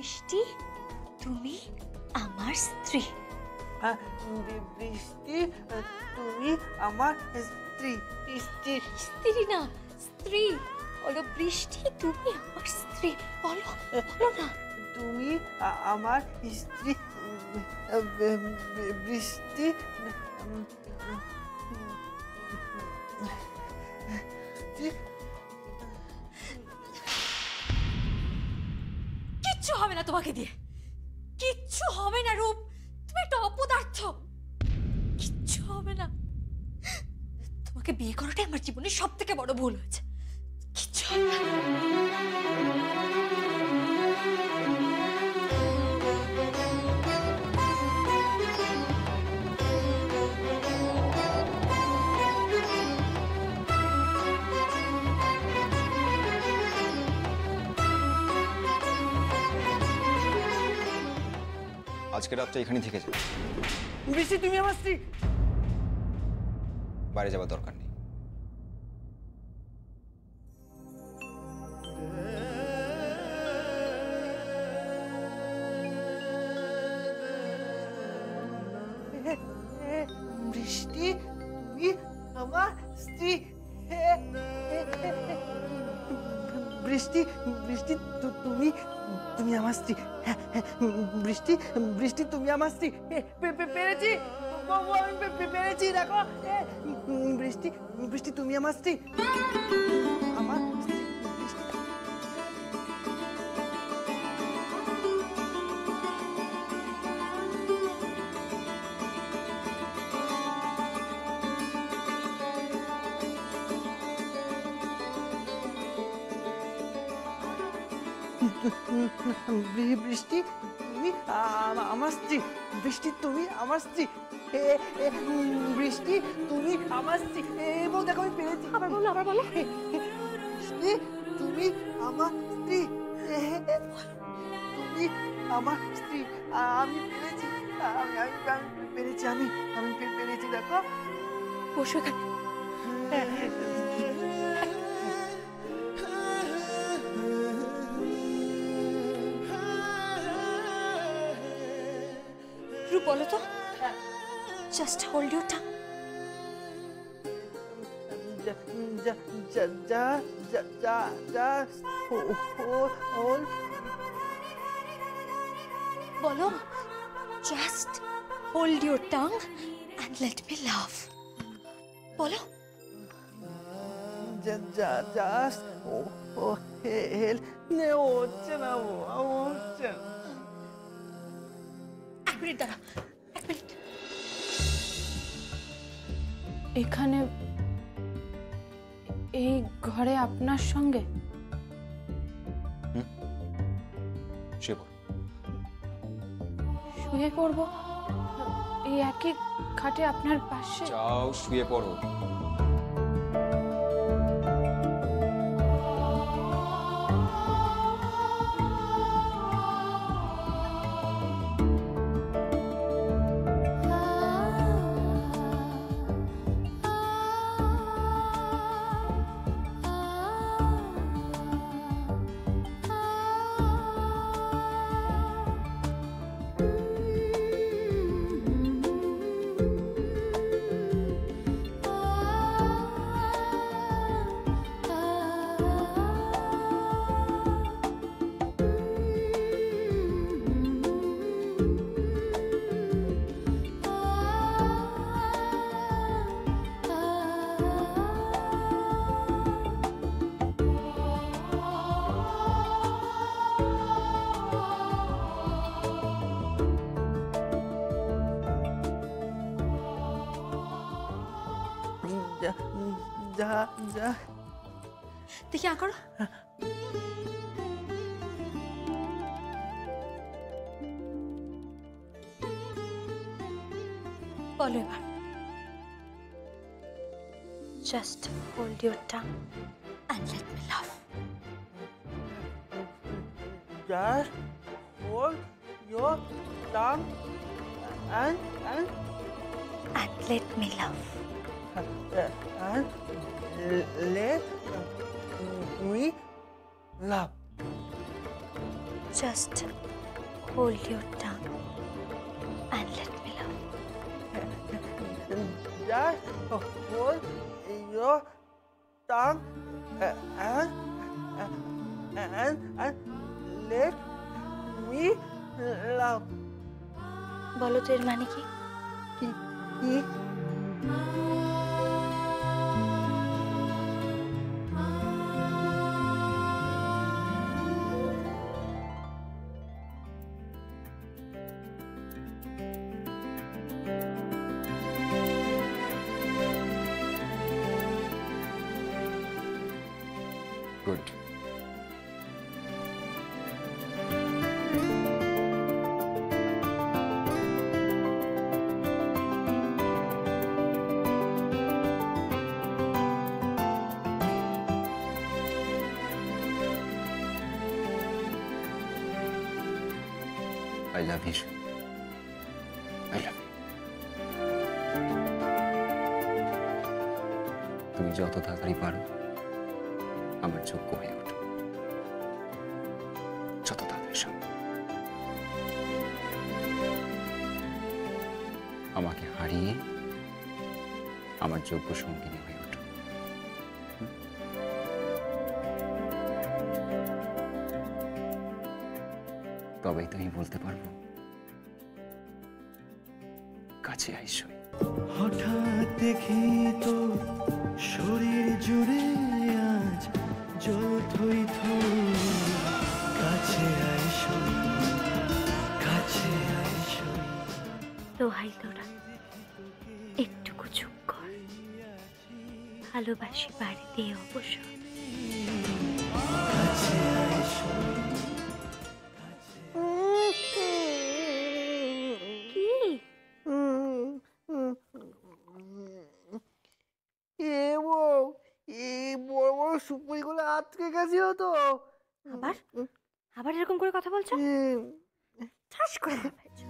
বৃষ্টি তুমি আমার স্ত্রী। বৃষ্টি তুমি আমার স্ত্রী। স্ত্রী না, স্ত্রী। বলো বৃষ্টি তুমি আমার স্ত্রী। বলো বলো না। তুমি আমার স্ত্রী বৃষ্টি। কিচ্ছু হবে না তোমাকে দিয়ে, কিচ্ছু হবে না রূপ। তুমি একটা অপদার্থ, কিচ্ছু হবে না। তোমাকে বিয়ে করাটাই আমার জীবনের সব থেকে বড় ভুল হয়েছে। কিচ্ছু হবে না। আজকে রাতটা এখানেই থেকে যাবে। বৃষ্টি তুমি আমার স্ত্রী। বাইরে যাবার দরকার নেই। বৃষ্টি তুমি আমার স্ত্রী। বৃষ্টি বৃষ্টি তুমি তুমি আমার স্ত্রী। বৃষ্টি বৃষ্টি তুমি আমার স্ত্রী। পেরেছি বাবু, আমি পেরেছি। দেখো বৃষ্টি বৃষ্টি তুমি আমার স্ত্রী। আমার স্ত্রী বৃষ্টি। বৃষ্টি তুমি আমার স্ত্রী। বৃষ্টি তুমি আমার স্ত্রী। বৃষ্টি তুমি আমার স্ত্রী। এবং দেখো আমি পেরেছি। আবার বলো, আবার বলো। বৃষ্টি তুমি আমার স্ত্রী। তুমি আমার স্ত্রী। আমি পেরেছি। আমি আমি আমি পেরেছি। আমি আমি পেরেছি। দেখো বসো এখানে। রূপ বলো তো, জাস্ট হোল্ড ইউর টাং। বলো, just hold your tongue and let me লাভ। বলো। জাস্ট ও হেল নে হচ্ছে না, হচ্ছে না। এক মিনিট দাঁড়া, এক মিনিট। এখানে এই ঘরে আপনার সঙ্গে? শুয়ে পড়বো এই একই খাটে আপনার পাশে? যাও শুয়ে পড়ো। যা যা দেখি আঁকড়ো। বলো এবার। Just hold your tongue and let me love. Just hold your tongue and let me love. And let me love. Just Hold your tongue and let me love. Just hold your tongue and let me love. বলো তো এর মানে কি? কি? Good. I love you. I love you. তুমি যত তাড়াতাড়ি পারো আমার যোগ্য হয়ে ওঠো, যত তাড়াতাড়ি সম্ভব। আমাকে হারিয়ে আমার যোগ্য সঙ্গিনী হয়ে ওঠো। তবেই তো আমি বলতে পারবো কাছে আইসো। হঠাৎ দেখি তো শরীর জুড়ে আজ জল থই থই, কাছে আইসো, কাছে আইসো। দোহাই তোরা একটুকু চুপ কর, ভালোবাসি বাড়িতে অবসর। কাছে আইসো। কি এই বড় বড় সুপুরিগুলো আটকে গেছিল তো। আবার আবার এরকম করে কথা বলছো? ঠাস করে বল ফেলছো।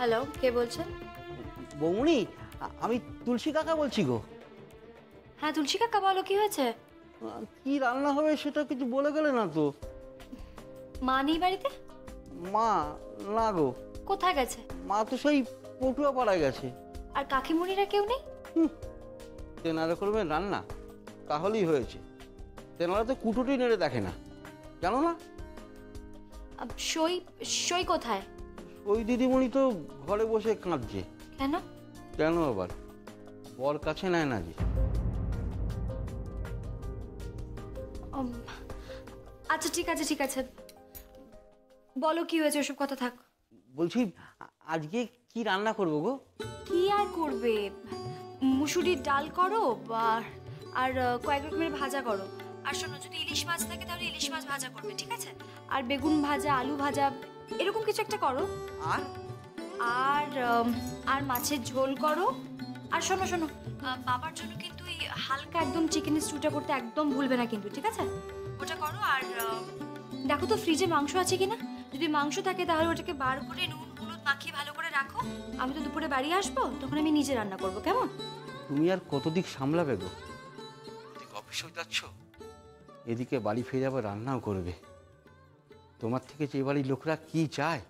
হ্যালো, কে বলছেন? বৌমনি, আমি তুলসী কাকা বলছি গো। হ্যাঁ তুলসী কাকা, বলো কি হয়েছে? কি রান্না হবে সেটা কিছু বলে গেলে না তো। মা নেই বাড়িতে? মা না গো, কোথায় গেছে? মা তো সেই পটুয়া পাড়ায় গেছে। আর কাকিমুনিরা কেউ নেই? তেনারা করবেন রান্না, তাহলেই হয়েছে। তেনারা তো কুটোটি নেড়ে দেখে না, জানো না? সই সই কোথায়? ওই দিদিমণি তো ঘরে বসে কাঁদছে। কেন? কেন আবার? বর কাছে নেয় না যে। আচ্ছা ঠিক আছে ঠিক আছে, বলো কি হয়েছে, ওসব কথা থাক। বলছি আজকে কি রান্না করবো গো? কি আর করবে, মুসুরির ডাল করো আর কয়েক রকমের ভাজা করো। আর শোনো, যদি ইলিশ মাছ থাকে তাহলে ইলিশ মাছ ভাজা করবে, ঠিক আছে? আর বেগুন ভাজা, আলু ভাজা, এরকম কিছু একটা করো। আর আর আর মাছের ঝোল করো। আর শোনো শোনো, বাবার জন্য কিন্তু এই হালকা একদম চিকেনের স্টুটা করতে একদম ভুলবে না কিন্তু, ঠিক আছে? ওটা করো। আর দেখো তো ফ্রিজে মাংস আছে কিনা, যদি মাংস থাকে তাহলে ওটাকে বার করে নুন হলুদ মাখিয়ে ভালো করে রাখো। আমি তো দুপুরে বাড়ি আসবো, তখন আমি নিজে রান্না করবো, কেমন? তুমি আর কত দিক সামলাবে গো? ওদিকে অফিসেও যাচ্ছ, এদিকে বাড়ি ফিরে আবার রান্নাও করবে। তোমার থেকে যে বাড়ির লোকরা কি চায়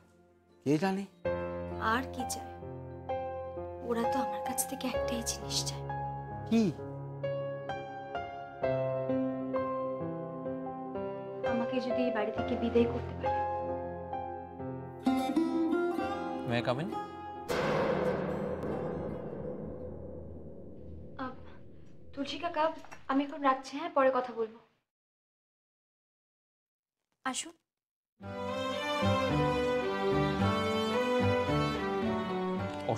কে জানে। আর কি চায়, ওরা তো আমার কাছ থেকে একটাই জিনিস চায়। কি? আমাকে যদি এই বাড়ি থেকে বিদায় করতে পারে। May I come in? তুলসী কাকা, আমি এখন রাখছি, হ্যাঁ পরে কথা বলবো। আসুন।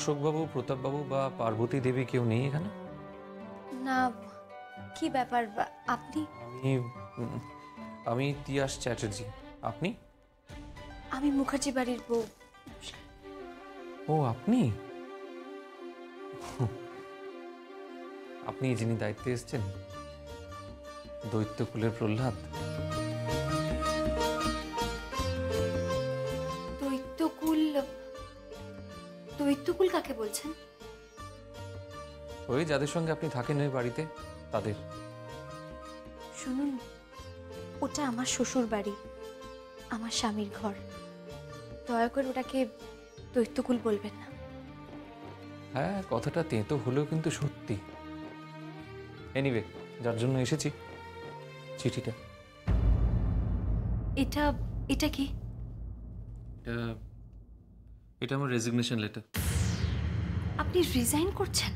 অশোকবাবু, প্রতাপবাবু বা পার্বতী দেবী কেউ নেই এখানে? না, কি ব্যাপার আপনি? আমি আমি তিয়াস চ্যাটার্জি। আপনি? আমি মুখার্জি বাড়ির বউ। ও আপনি? আপনি যিনি দায়িত্বে এসেছেন, দৈত্যকুলের প্রহ্লাদ। দৈত্যকুল? দৈত্যকুল কাকে বলছেন? ওই যাদের সঙ্গে আপনি থাকেন ওই বাড়িতে, তাদের। শুনুন, ওটা আমার শ্বশুর বাড়ি, আমার স্বামীর ঘর। দয়া করে ওটাকে দৈত্যকুল বলবেন না। হ্যাঁ, কথাটা তেঁতো হলেও কিন্তু সত্যি। এনিওয়ে, যার জন্য এসেছি, চিঠিটা। এটা এটা কি? এটা আমার রেজিগনেশন লেটার। আপনি রিজাইন করছেন?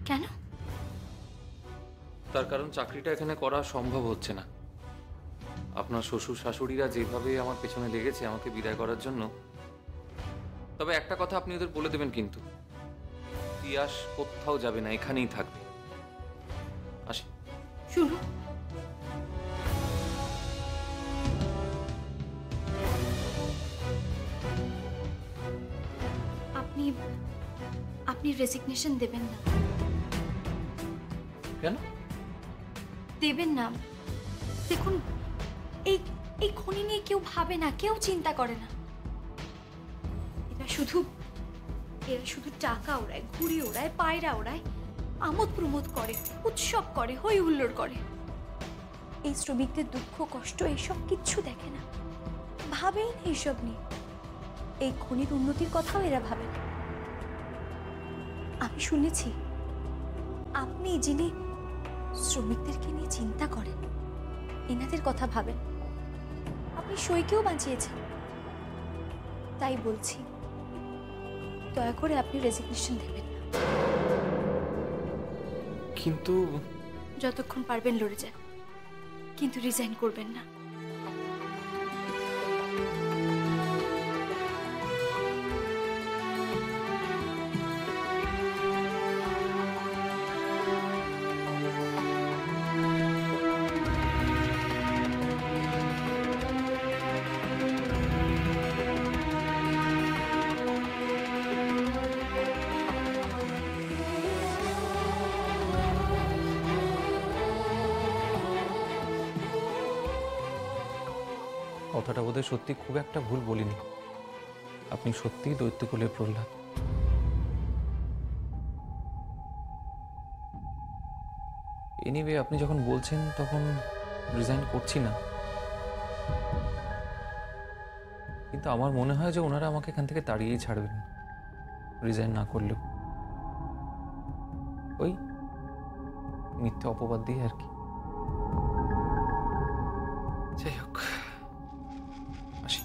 কেন? তার কারণ চাকরিটা এখানে করা সম্ভব হচ্ছে না। আপনার শ্বশুর শাশুড়িরা যেভাবে আমার পেছনে লেগেছে আমাকে বিদায় করার জন্য। তবে একটা কথা আপনি ওদের বলে দেবেন কিন্তু, তিয়াস কোথাও যাবে না, এখানেই থাকবে। আসি। শুরু। আপনি আপনি রেজিগনেশন দেবেন না? কেন দেবেন না? দেখুন, এই এই খনি নিয়ে কেউ ভাবে না, কেউ চিন্তা করে না। এরা শুধু টাকা ওড়ায়, ঘুড়ি ওড়ায়, পায়রা ওড়ায়, আমোদ প্রমোদ করে, উৎসব করে, হই হুল্লোড় করে। এই শ্রমিকদের দুঃখ কষ্ট এইসব কিচ্ছু দেখে না, ভাবেই না এইসব নিয়ে। এই খনির উন্নতির কথাও এরা ভাবে না। আমি শুনেছি আপনি যিনি শ্রমিকদেরকে নিয়ে চিন্তা করেন, এনাদের কথা ভাবেন। আপনি সইকেও বাঁচিয়েছেন। তাই বলছি, দয়া করে আপনি রেজিগনেশন দেবেন না। কিন্তু যতক্ষণ পারবেন লড়ে যান, কিন্তু রিজাইন করবেন না। কথাটা বোধহয় সত্যি খুব একটা ভুল বলিনি। আপনি সত্যিই দৈত্যকুলের প্রহ্লাদ। এনিওয়ে, আপনি যখন বলছেন তখন রিজাইন করছি না, কিন্তু আমার মনে হয় যে ওনারা আমাকে এখান থেকে তাড়িয়েই ছাড়বেন রিজাইন না করলেও। ওই মিথ্যে অপবাদ দিয়ে আর কি। যাই হোক, আসি।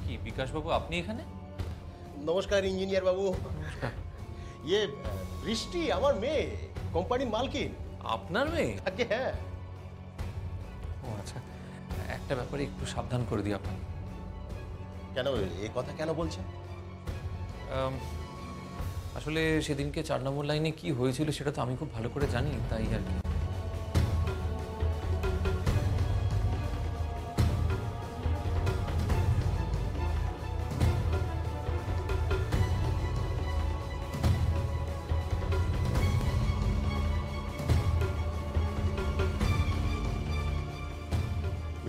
কি বিকাশবাবু, আপনি এখানে? নমস্কার ইঞ্জিনিয়ার বাবু। ইয়ে বৃষ্টি আমার মেয়ে, কোম্পানির মালকিন। আপনার মেয়ে? আগে হ্যাঁ। ও আচ্ছা, একটা ব্যাপারে একটু সাবধান করে দিই আপনাকে। কেন এ কথা কেন বলছেন? আসলে সেদিনকে 4 নম্বর লাইনে কি হয়েছিল সেটা তো আমি খুব ভালো করে জানি, তাই আর কি।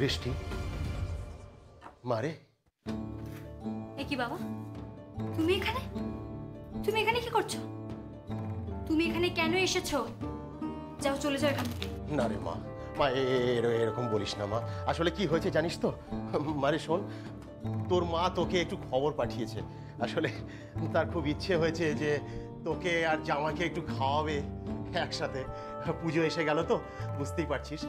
বৃষ্টি মারে। এ কি বাবা, তুমি এখানে? তুমি এখানে কি করছো? তুমি এখানে কেন এসেছো? যাও, চলে যাও এখান থেকে। না রে মা, মা এরকম বলিস না মা। আসলে কি হয়েছে জানিস তো? মারে শোন, তোর মা তোকে একটু খবর পাঠিয়েছে। আসলে তার খুব ইচ্ছে হয়েছে যে তোকে আর জামাকে একটু খাওয়াবে একসাথে। পুজো এসে গেল তো, বুঝতেই পারছিস।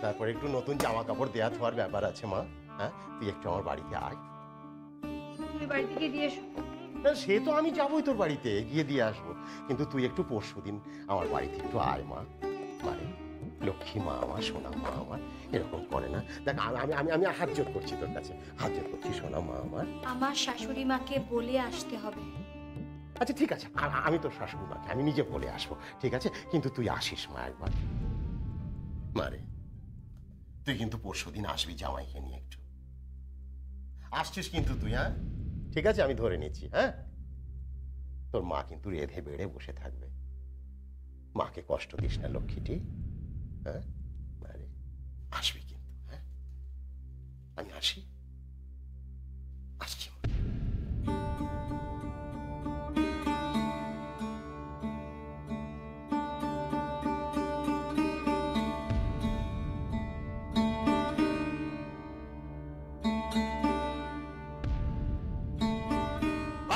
তারপরে একটু নতুন জামা কাপড় দেওয়া থার ব্যাপার আছে মা। হ্যাঁ, তুই একটু আমার বাড়িতে আয়। তুমি বাড়িতে গিয়ে দিয়ে এসো। না, সে তো আমি যাবোই তোর বাড়িতে, গিয়ে দিয়ে আসবো, কিন্তু তুই একটু পরশুদিন আমার বাড়িতে একটু আয় মা। পারে। লক্ষ্মী মা আমার, সোনা মা আমার এরকম করে না। দেখ আমি আমি আমি হাত জোর করছি তোর কাছে, হাত জোর করছি সোনা মা আমার। আমার শাশুড়ি মাকে বলে আসতে হবে। আচ্ছা ঠিক আছে, আমি তোর শাশুড়ি মাকে আমি নিজে বলে আসবো, ঠিক আছে? কিন্তু তুই আসিস মা একবার। মারে, তুই কিন্তু পরশুদিন আসবি জামাইকে নিয়ে একটু। আসছিস কিন্তু তুই? হ্যাঁ ঠিক আছে, আমি ধরে নিচ্ছি। হ্যাঁ, তোর মা কিন্তু রেধে বেড়ে বসে থাকবে। মাকে কষ্ট দিস না লক্ষ্মীটি। হ্যাঁ মারে, আসবি কিন্তু। হ্যাঁ, আমি আসি, আসছি।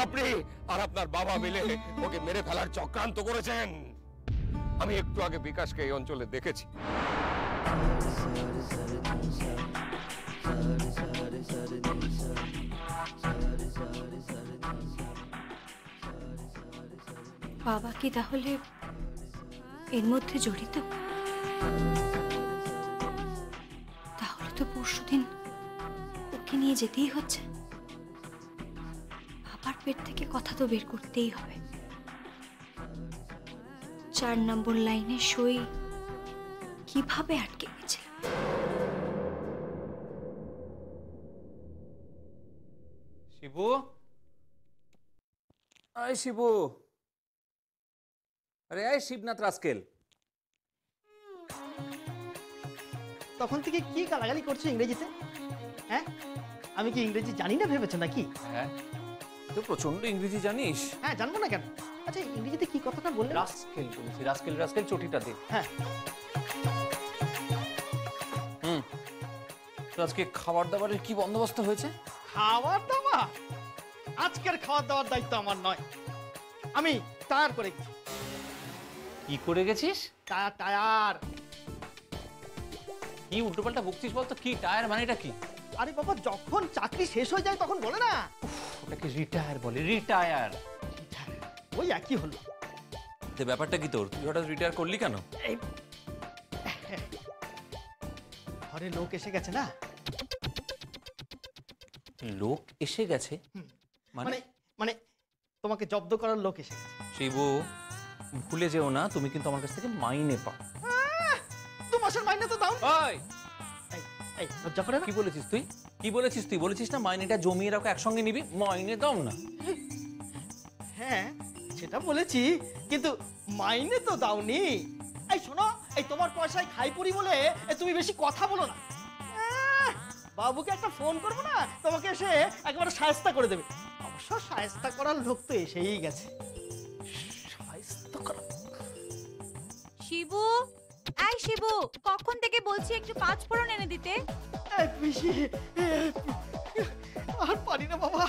আপনি আর আপনার বাবা মিলে ওকে মেরে ফেলার চক্রান্ত করেছেন। আমি একটু আগে বিকাশকে এই অঞ্চলে দেখেছি। বাবা কি তাহলে এর মধ্যে জড়িত? তাহলে তো পরশুদিন ওকে নিয়ে যেতেই হচ্ছে। বাবার পেট থেকে কথা তো বের করতেই হবে। 4 নম্বর লাইনে সই কিভাবে আটকে গেছে? শিবু, আয় শিবু, আরে আয় শিবনাথ রাস্কেল। তখন থেকে কি গালাগালি করছো ইংরেজিতে? হ্যাঁ, আমি কি ইংরেজি জানি না ভেবেছো নাকি? হ্যাঁ, তুই প্রচন্ড ইংরেজি জানিস। হ্যাঁ, জানবো না কেন? আচ্ছা, ইংরেজিতে কি কথাটা বললে? রাস্কেল বলেছি, রাস্কেল রাস্কেল চটিটা দে। হ্যাঁ। তো আজকে খাবার দাবারের কি বন্দোবস্ত হয়েছে? খাবার দাবার? আজকের খাবার দাবার দায়িত্ব আমার নয়। আমি টায়ার করে গেছি। কি করে গেছিস? টায়ার। কি উল্টোপাল্টা বকছিস বলতো? কি টায়ার মানেটা কি? আরে বাবা, যখন চাকরি শেষ হয়ে যায় তখন বলে না, ওটাকে রিটায়ার বলে। রিটায়ার ওই একই হলো। তো ব্যাপারটা কি তোর? তুই হঠাৎ রিটায়ার করলি কেন? এই ঘরে লোক এসে গেছে না। লোক এসে গেছে মানে মানে তোমাকে জব্দ করার লোক এসে গেছে। শিবু, ভুলে যেও না, তুমি কিন্তু আমার কাছ থেকে মাইনে পাও। 2 মাসের মাইনে তো দাও। ওই এই লজ্জা করে না? কি বলেছিস তুই? কি বলেছিস তুই? বলেছিস না মাইনেটা জমিয়ে রাখো, একসঙ্গে নিবি। মাইনে দাও না। হ্যাঁ, সেটা বলেছি, কিন্তু মাইনে তো দাওনি। এই শোনো, এই তোমার পয়সায় খাই পড়ি বলে তুমি বেশি কথা বলো না। বাবুকে একটা ফোন করবো না, তোমাকে এসে একেবারে শায়েস্তা করে দেবে। অবশ্য শায়েস্তা করার লোক তো এসেই গেছে। শায়েস্তা করা। শিবু, এই শিবু, কখন থেকে বলছি একটু 5 ফোড়ন এনে দিতে। এই পিসি, আর পারি না বাবা,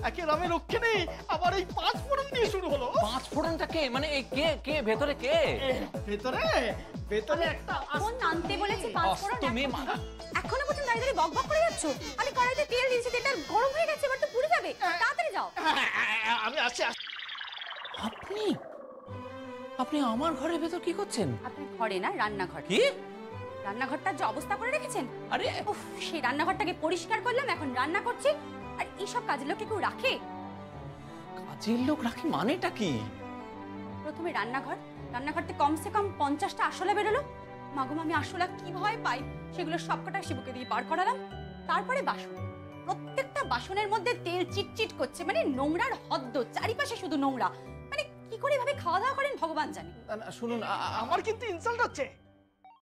একে রামে রক্ষে নেই, আবার এই 5 ফোড়ন দিয়ে শুরু হলো। 5 ফোড়নটা কে? মানে এই কে কে ভেতরে কে? ভেতরে একটা ফোন আনতে বলেছি 5 ফোড়ন। তুমি এখনো পর্যন্ত দাঁড়িয়ে দাঁড়িয়ে বকবক করে যাচ্ছ। আমি কড়াইতে তেল দিয়েছি, তেলটা গরম হয়ে গেছে, এবার তো পুড়ে যাবে। তাড়াতাড়ি যাও। আমি আসছি। আপনি আপনি আমার ঘরের ভেতর কি করছেন? আপনি ঘরে না, রান্নাঘর। কি? রান্নাঘরটার যে অবস্থা করে রেখেছেন। আরে উফ, সেই রান্নাঘরটাকে পরিষ্কার করলাম, এখন রান্না করছি। আর এইসব কাজের লোক কি কেউ রাখে? কাজের লোক রাখি মানেটা কি? প্রথমে রান্নাঘরতে কমসে কম 50টা আরশোলা বেরোলো। মাগো, আমি আরশোলা কি ভয় পাই। সেগুলো সবকটা শিবুকে দিয়ে বার করালাম। তারপরে বাসন, প্রত্যেকটা বাসনের মধ্যে তেল চিটচিট করছে, মানে নোংরার হদ্দ, চারিপাশে শুধু নোংরা। মানে কি করে এভাবে খাওয়া দাওয়া করেন ভগবান জানে। শুনুন, আমার কিন্তু ইনসাল্ট হচ্ছে।